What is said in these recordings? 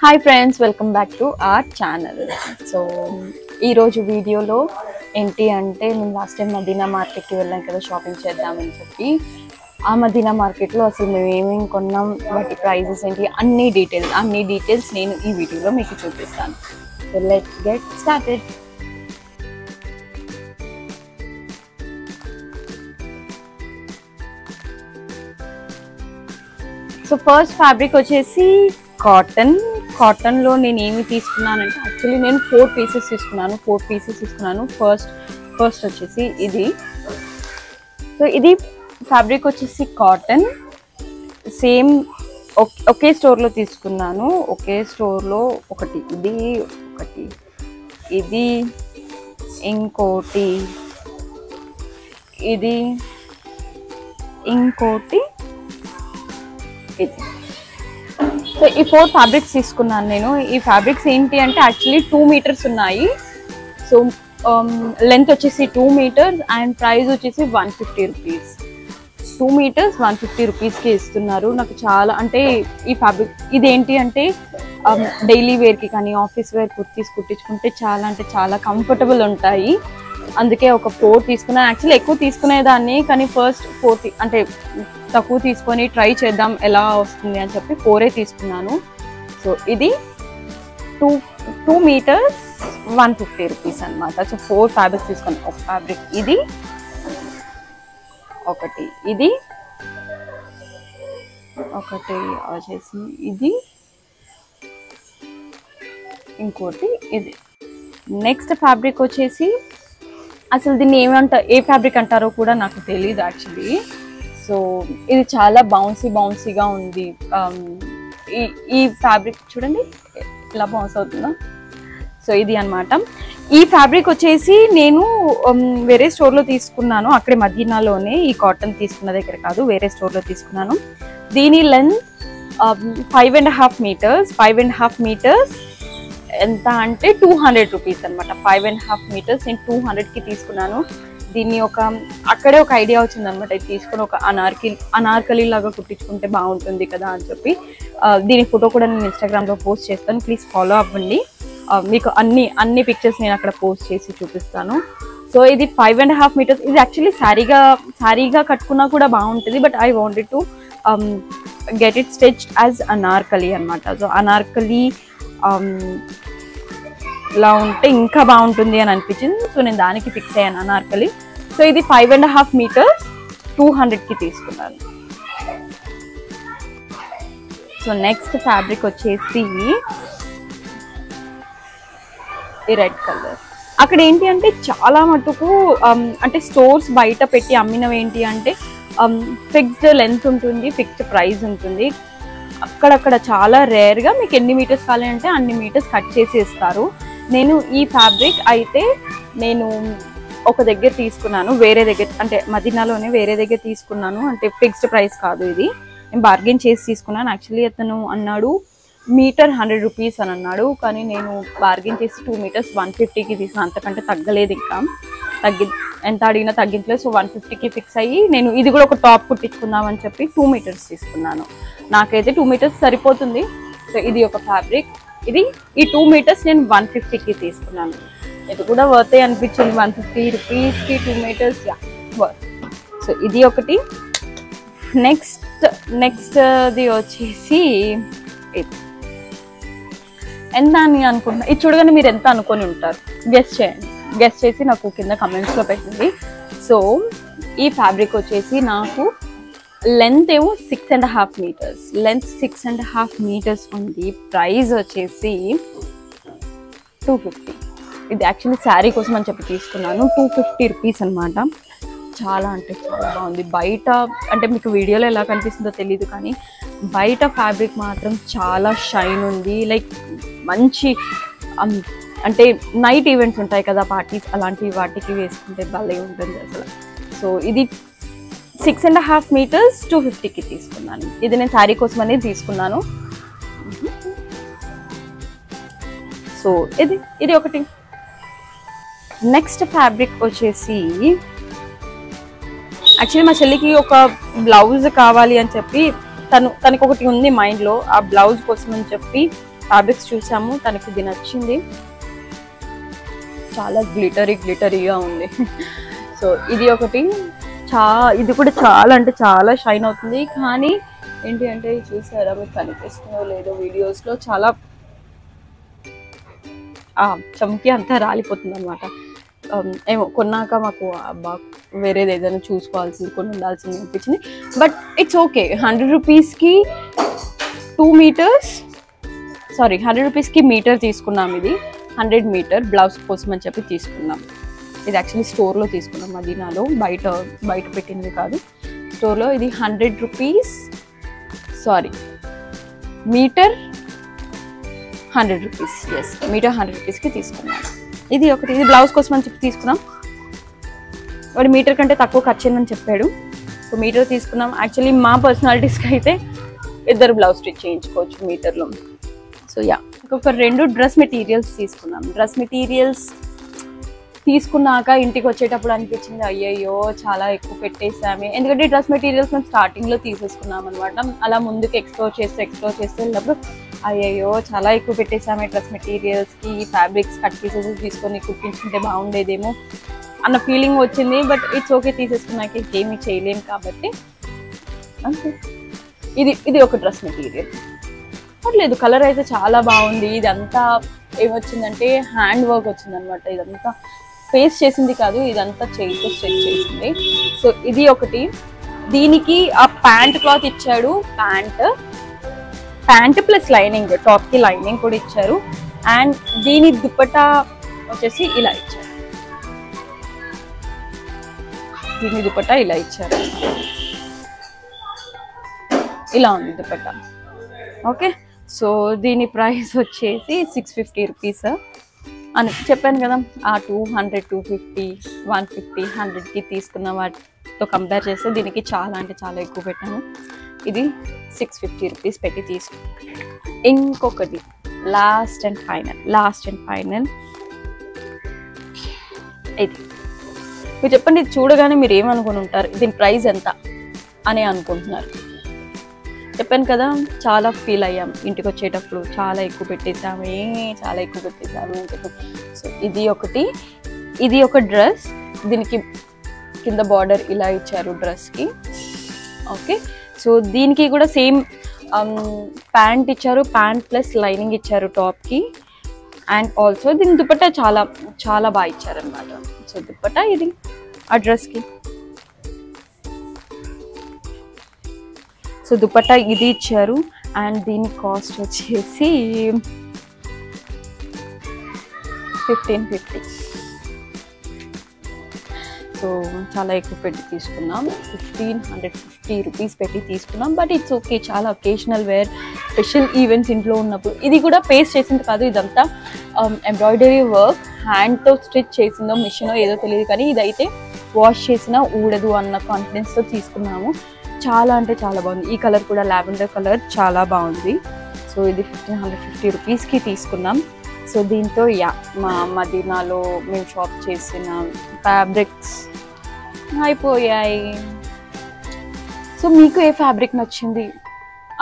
Hi friends, welcome back to our channel. So ఈరోజు వీడియోలో ఏంటి అంటే మేము లాస్ట్ టైం మదీనా మార్కెట్కి వెళ్ళాం కదా షాపింగ్ చేద్దామని చెప్పి. ఆ మదీనా మార్కెట్లో అసలు మేము ఏమేమి కొన్నాం, వాటి ప్రైజెస్ ఏంటి, అన్ని డీటెయిల్స్ నేను ఈ వీడియోలో మీకు చూపిస్తాను. So let's get started. So first fabric వచ్చేసి కాటన్లో నేను ఏమి తీసుకున్నానంటే యాక్చువల్లీ నేను 4 పీసెస్ తీసుకున్నాను. ఫస్ట్ వచ్చేసి ఇది. సో ఇది ఫ్యాబ్రిక్ వచ్చేసి కాటన్, సేమ్ ఒకే స్టోర్లో తీసుకున్నాను. ఒకే స్టోర్లో ఒకటి ఇది ఇంకోటి ఇది. సో ఈ 4 ఫ్యాబ్రిక్స్ తీసుకున్నాను నేను. ఈ ఫ్యాబ్రిక్స్ ఏంటి అంటే యాక్చువల్లీ 2 మీటర్స్ ఉన్నాయి. సో లెంత్ వచ్చేసి 2 మీటర్స్ అండ్ ప్రైస్ వచ్చేసి 150 రూపీస్. 2 మీటర్స్ 150 రూపీస్కి ఇస్తున్నారు. నాకు చాలా అంటే ఈ ఫ్యాబ్రిక్ ఇదేంటి అంటే డైలీ వేర్కి కానీ ఆఫీస్ వేర్ కుర్తీస్ కుట్టించుకుంటే చాలా కంఫర్టబుల్ ఉంటాయి. అందుకే ఒక 4 తీసుకున్నాను. యాక్చువల్లీ ఎక్కువ తీసుకునేదాన్ని కానీ ఫస్ట్ 4 అంటే తక్కువ తీసుకొని ట్రై చేద్దాం ఎలా వస్తుంది అని చెప్పి 4 తీసుకున్నాను. సో ఇది 2 మీటర్స్ 150 రూపీస్ అనమాట. సో 4 ఫ్యాబ్రిక్స్ తీసుకున్నాను. ఒక ఫ్యాబ్రిక్ ఇది, ఒకటి వచ్చేసి ఇది, ఇంకోటి ఇది. నెక్స్ట్ ఫ్యాబ్రిక్ వచ్చేసి అసలు దీన్ని ఏ ఫ్యాబ్రిక్ అంటారో కూడా నాకు తెలియదు యాక్చువల్లీ. సో ఇది చాలా బౌన్సీగా ఉంది. ఈ ఫ్యాబ్రిక్ చూడండి ఇలా బౌన్స్ అవుతుందా. సో ఇది అనమాట. ఈ ఫ్యాబ్రిక్ వచ్చేసి నేను వేరే స్టోర్లో తీసుకున్నాను. అక్కడే మదీనాలోనే, ఈ కాటన్ తీసుకున్న దగ్గర కాదు, వేరే స్టోర్లో తీసుకున్నాను. దీని లెంత్ 5.5 మీటర్స్. ఎంత అంటే 200 రూపీస్ అనమాట. 5.5 మీటర్స్ నేను 200కి తీసుకున్నాను. దీన్ని అక్కడే ఒక ఐడియా వచ్చింది అనమాట. ఇది తీసుకొని ఒక అనార్కలి లాగా కుట్టించుకుంటే బాగుంటుంది కదా అని చెప్పి దీని ఫోటో కూడా నేను ఇన్స్టాగ్రామ్లో పోస్ట్ చేస్తాను. ప్లీజ్ ఫాలో అవ్వండి. మీకు అన్ని పిక్చర్స్ నేను అక్కడ పోస్ట్ చేసి చూపిస్తాను. సో ఇది 5.5 మీటర్స్. ఇది యాక్చువల్లీ శారీగా కట్టుకున్నా కూడా బాగుంటుంది. But I wanted to get it stitched as Anarkali అనమాట. సో అనార్కలి ఇలా ఉంటే ఇంకా బాగుంటుంది అని అనిపించింది. సో నేను దానికి ఫిక్స్ అయ్యాను, అనార్కలి. సో ఇది 5.5 మీటర్స్ 200కి తీసుకున్నాను. సో నెక్స్ట్ ఫ్యాబ్రిక్ వచ్చేసి ఈ రెడ్ కలర్. అక్కడ ఏంటి అంటే చాలా మటుకు అంటే స్టోర్స్ బయట పెట్టి అమ్మినవి ఏంటి అంటే ఫిక్స్డ్ లెంత్ ఉంటుంది, ఫిక్స్డ్ ప్రైస్ ఉంటుంది. అక్కడక్కడ చాలా రేర్గా మీకు ఎన్ని మీటర్స్ కావాలంటే అన్ని మీటర్స్ కట్ చేసి ఇస్తారు. నేను ఈ ఫ్యాబ్రిక్ అయితే నేను ఒక దగ్గర తీసుకున్నాను, వేరే దగ్గర అంటే మదీనాలోనే వేరే దగ్గర తీసుకున్నాను. అంటే ఫిక్స్డ్ ప్రైస్ కాదు, ఇది నేను బార్గెన్ చేసి తీసుకున్నాను. యాక్చువల్లీ అతను అన్నాడు మీటర్ 100 రూపీస్ అని అన్నాడు. కానీ నేను బార్గెన్ చేసి 2 మీటర్స్ 150కి తీసుకున్నాను. అంతకంటే తగ్గలేదు, ఇంకా ఎంత అడిగినా తగ్గించలేదు. సో 150కి ఫిక్స్ అయ్యి నేను ఇది కూడా ఒక టాప్ కుట్టించుకుందామని చెప్పి 2 మీటర్స్ తీసుకున్నాను. నాకైతే 2 మీటర్స్ సరిపోతుంది. సో ఇది ఒక ఫ్యాబ్రిక్. ఈ 2 మీటర్స్ నేను 150కి తీసుకున్నాను. ఇది కూడా వర్తే అనిపించింది. 150 రూపీస్కి 2 మీటర్స్ వర్త్. సో ఇది ఒకటి. నెక్స్ట్ది వచ్చేసి ఎంత అని అనుకుంటున్నా. ఇది చూడగానే మీరు ఎంత అనుకొని ఉంటారు గెస్ చేయండి. గెస్ చేసి నాకు కింద కమెంట్స్లో పెట్టండి. సో ఈ ఫ్యాబ్రిక్ వచ్చేసి నాకు లెంత్ ఏమో 6.5 మీటర్స్. లెంత్ 6.5 మీటర్స్ ఉంది. ప్రైస్ వచ్చేసి 250. ఇది యాక్చువల్లీ శారీ కోసం అని చెప్పి తీసుకున్నాను. 250 రూపీస్ అనమాట. చాలా అంటే చాలా బాగుంది. బయట అంటే మీకు వీడియోలో ఎలా కనిపిస్తుందో తెలియదు కానీ బయట ఫ్యాబ్రిక్ మాత్రం చాలా షైన్ ఉంది. లైక్ మంచి అంటే నైట్ ఈవెంట్స్ ఉంటాయి కదా, పార్టీస్, అలాంటి వాటికి వేసుకుంటే భలే ఉంటుంది అసలు. సో ఇది 6.5 మీటర్స్ 250కి తీసుకున్నాను. ఇది నేను శారీ కోసం అనేది తీసుకున్నాను. సో ఇది ఒకటి. నెక్స్ట్ ఫ్యాబ్రిక్ వచ్చేసి యాక్చువల్లీ మా చెల్లికి ఒక బ్లౌజ్ కావాలి అని చెప్పి తనకు ఒకటి ఉంది మైండ్లో. ఆ బ్లౌజ్ కోసం అని చెప్పి ఫ్యాబ్రిక్స్ చూసాము, తనకి ఇది నచ్చింది. చాలా గ్లిటరీగా ఉంది. సో ఇది ఒకటి, ఇది కూడా చాలా అంటే చాలా షైన్ అవుతుంది. కానీ ఏంటి అంటే చూసారా, మీకు కనిపిస్తుందో లేదో వీడియోస్లో, చాలా చమ్కి అంతా రాలిపోతుంది అనమాట. ఏమో కొన్నాక మాకు వేరేది ఏదైనా చూసుకోవాల్సింది, కొన్ని ఉండాల్సింది అనిపించింది. But it's okay. 100 రూపీస్కి 2 మీటర్స్, సారీ 100 రూపీస్కి మీటర్ తీసుకున్నాం. ఇది 100 మీటర్ బ్లౌజ్ కోసం అని చెప్పి తీసుకున్నాం. ఇది యాక్చువల్లీ స్టోర్లో తీసుకున్నాం, మదీనాలో, బయట పెట్టింది కాదు, స్టోర్లో. ఇది 100 rupees, sorry meter 100 rupees, yes meter 100 రూపీస్కి తీసుకున్నాం. ఇది ఒకటి, ఇది బ్లౌజ్ కోసం అని చెప్పి తీసుకున్నాం. వాడు మీటర్ కంటే తక్కువ ఖర్చు అయిందని చెప్పాడు. సో మీటర్ తీసుకున్నాం. యాక్చువల్లీ మా పర్సనాలిటీస్కి అయితే 2 బ్లౌజ్ స్టిచ్ చేయించుకోవచ్చు మీటర్లో. సో యా, ఇంకొక 2 డ్రెస్ మెటీరియల్స్ తీసుకున్నాం. డ్రెస్ మెటీరియల్స్ తీసుకున్నాక ఇంటికి వచ్చేటప్పుడు అనిపించింది, అయ్యయ్యో చాలా ఎక్కువ పెట్టేసామే. ఎందుకంటే డ్రెస్ మెటీరియల్స్ మేము స్టార్టింగ్లో తీసేసుకున్నాం అనమాట. అలా ముందుకు ఎక్స్ప్లోర్ చేస్తే వెళ్ళినప్పుడు అయ్యయ్యో చాలా ఎక్కువ పెట్టేసామే డ్రెస్ మెటీరియల్స్కి, ఫ్యాబ్రిక్స్ కట్ పీసెస్ తీసుకొని కుట్టించుకుంటే బాగుండేదేమో అన్న ఫీలింగ్ వచ్చింది. బట్ ఇట్స్ ఓకే, తీసేసుకున్నాక ఇంకేమీ చేయలేము కాబట్టి అంతే. ఇది ఒక డ్రెస్ మెటీరియల్ పర్లేదు, కలర్ అయితే చాలా బాగుంది. ఇదంతా ఏమొచ్చిందంటే హ్యాండ్ వర్క్ వచ్చిందనమాట. ఇదంతా పేస్ట్ చేసింది కాదు, ఇదంతా చేతితో స్టిచ్ చేసింది. సో ఇది ఒకటి. దీనికి ఆ ప్యాంట్ క్లాత్ ఇచ్చాడు, ప్యాంట్ ప్లస్ లైనింగ్, టాప్కి లైనింగ్ కూడా ఇచ్చారు. అండ్ దీని దుపట్టా వచ్చేసి ఇలా ఇచ్చారు. దీని దుపట్టా ఇలా ఇచ్చారు, ఇలా ఉంది దుపట్టా. ఓకే, సో దీని ప్రైస్ వచ్చేసి 650 రూపీస్ అని చెప్పాను కదా. ఆ 200, 250, 150, 100కి తీసుకున్న వాటితో కంపేర్ చేస్తే దీనికి చాలా అంటే చాలా ఎక్కువ పెట్టాను. ఇది 650 రూపీస్ పెట్టి తీసుకున్నాను. ఇంకొకటి లాస్ట్ అండ్ ఫైనల్ ఇది. మీరు చెప్పండి, ఇది చూడగానే మీరు ఏమనుకుని ఉంటారు, దీని ప్రైస్ ఎంత అని అనుకుంటున్నారు? చెప్పాను కదా, చాలా ఫీల్ అయ్యాం ఇంటికి వచ్చేటప్పుడు, చాలా ఎక్కువ పెట్టేసాము అని చెప్పి. సో ఇది ఒకటి. ఇది ఒక డ్రెస్, దీనికి కింద బార్డర్ ఇలా ఇచ్చారు డ్రెస్కి. ఓకే, సో దీనికి కూడా సేమ్ ప్యాంట్ ఇచ్చారు, ప్యాంట్ ప్లస్ లైనింగ్ ఇచ్చారు టాప్కి. అండ్ ఆల్సో దీని దుపట్టా చాలా చాలా బాగా ఇచ్చారనమాట. సో దుపట్టా ఇది ఆ డ్రెస్కి. సో దుపట్టా ఇది ఇచ్చారు. అండ్ దీని కాస్ట్ వచ్చేసి 1550. సో చాలా ఎక్కువ పెట్టి తీసుకున్నాం, 1550 రూపీస్ పెట్టి తీసుకున్నాం. బట్ ఇట్స్ ఓకే, చాలా ఒకేషనల్ వేర్, స్పెషల్ ఈవెంట్స్ ఇంట్లో ఉన్నప్పుడు. ఇది కూడా పేస్ట్ చేసింది కాదు, ఇదంతా ఎంబ్రాయిడరీ వర్క్, హ్యాండ్తో స్టిచ్ చేసిందో మిషనో ఏదో తెలియదు, కానీ ఇదైతే వాష్ చేసినా ఊడదు అన్న కాన్ఫిడెన్స్తో తీసుకున్నాము. చాలా అంటే చాలా బాగుంది. ఈ కలర్ కూడా లావెండర్ కలర్, చాలా బాగుంది. సో ఇది 1550 రూపీస్కి తీసుకున్నాం. సో దీంతో మా మదీనాలో మేము షాప్ చేసిన ఫ్యాబ్రిక్స్ అయిపోయాయి. సో మీకు ఏ ఫ్యాబ్రిక్ నచ్చింది?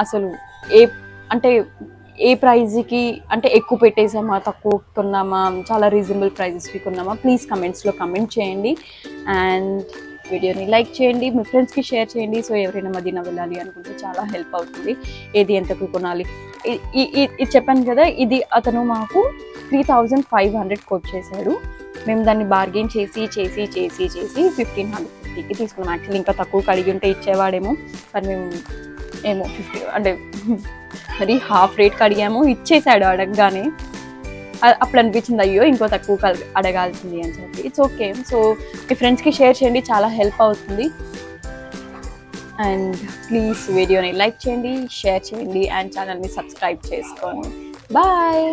అసలు ఏ ప్రైజ్కి, అంటే ఎక్కువ పెట్టేసామా, తక్కువ కొన్నామా, చాలా రీజనబుల్ ప్రైజెస్కి కొన్నామా? ప్లీజ్ కమెంట్స్లో కమెంట్ చేయండి. అండ్ వీడియోని లైక్ చేయండి, మీ ఫ్రెండ్స్కి షేర్ చేయండి. సో ఎవరైనా మదీనా వెళ్ళాలి అనుకుంటే చాలా హెల్ప్ అవుతుంది. ఏది ఎంతకు కొనాలి ఇది చెప్పాను కదా. ఇది అతను మాకు 3500కి వచ్చేసాడు. మేము దాన్ని బార్గెన్ చేసి 1550కి తీసుకున్నాం. యాక్చువల్లీ ఇంకా తక్కువ కడిగి ఉంటే ఇచ్చేవాడేమో, కానీ మేము 50 అంటే మరి హాఫ్ రేట్కి అడిగాము, ఇచ్చేసాడు అడగగానే. అప్పుడు అనిపించింది, అయ్యో ఇంకో తక్కువ అడగాల్సింది అని చెప్పి. It's okay. సో మీ ఫ్రెండ్స్కి షేర్ చేయండి, చాలా హెల్ప్ అవుతుంది. అండ్ ప్లీజ్ వీడియోని లైక్ చేయండి, షేర్ చేయండి, అండ్ ఛానల్ని సబ్స్క్రైబ్ చేసుకోండి. బాయ్.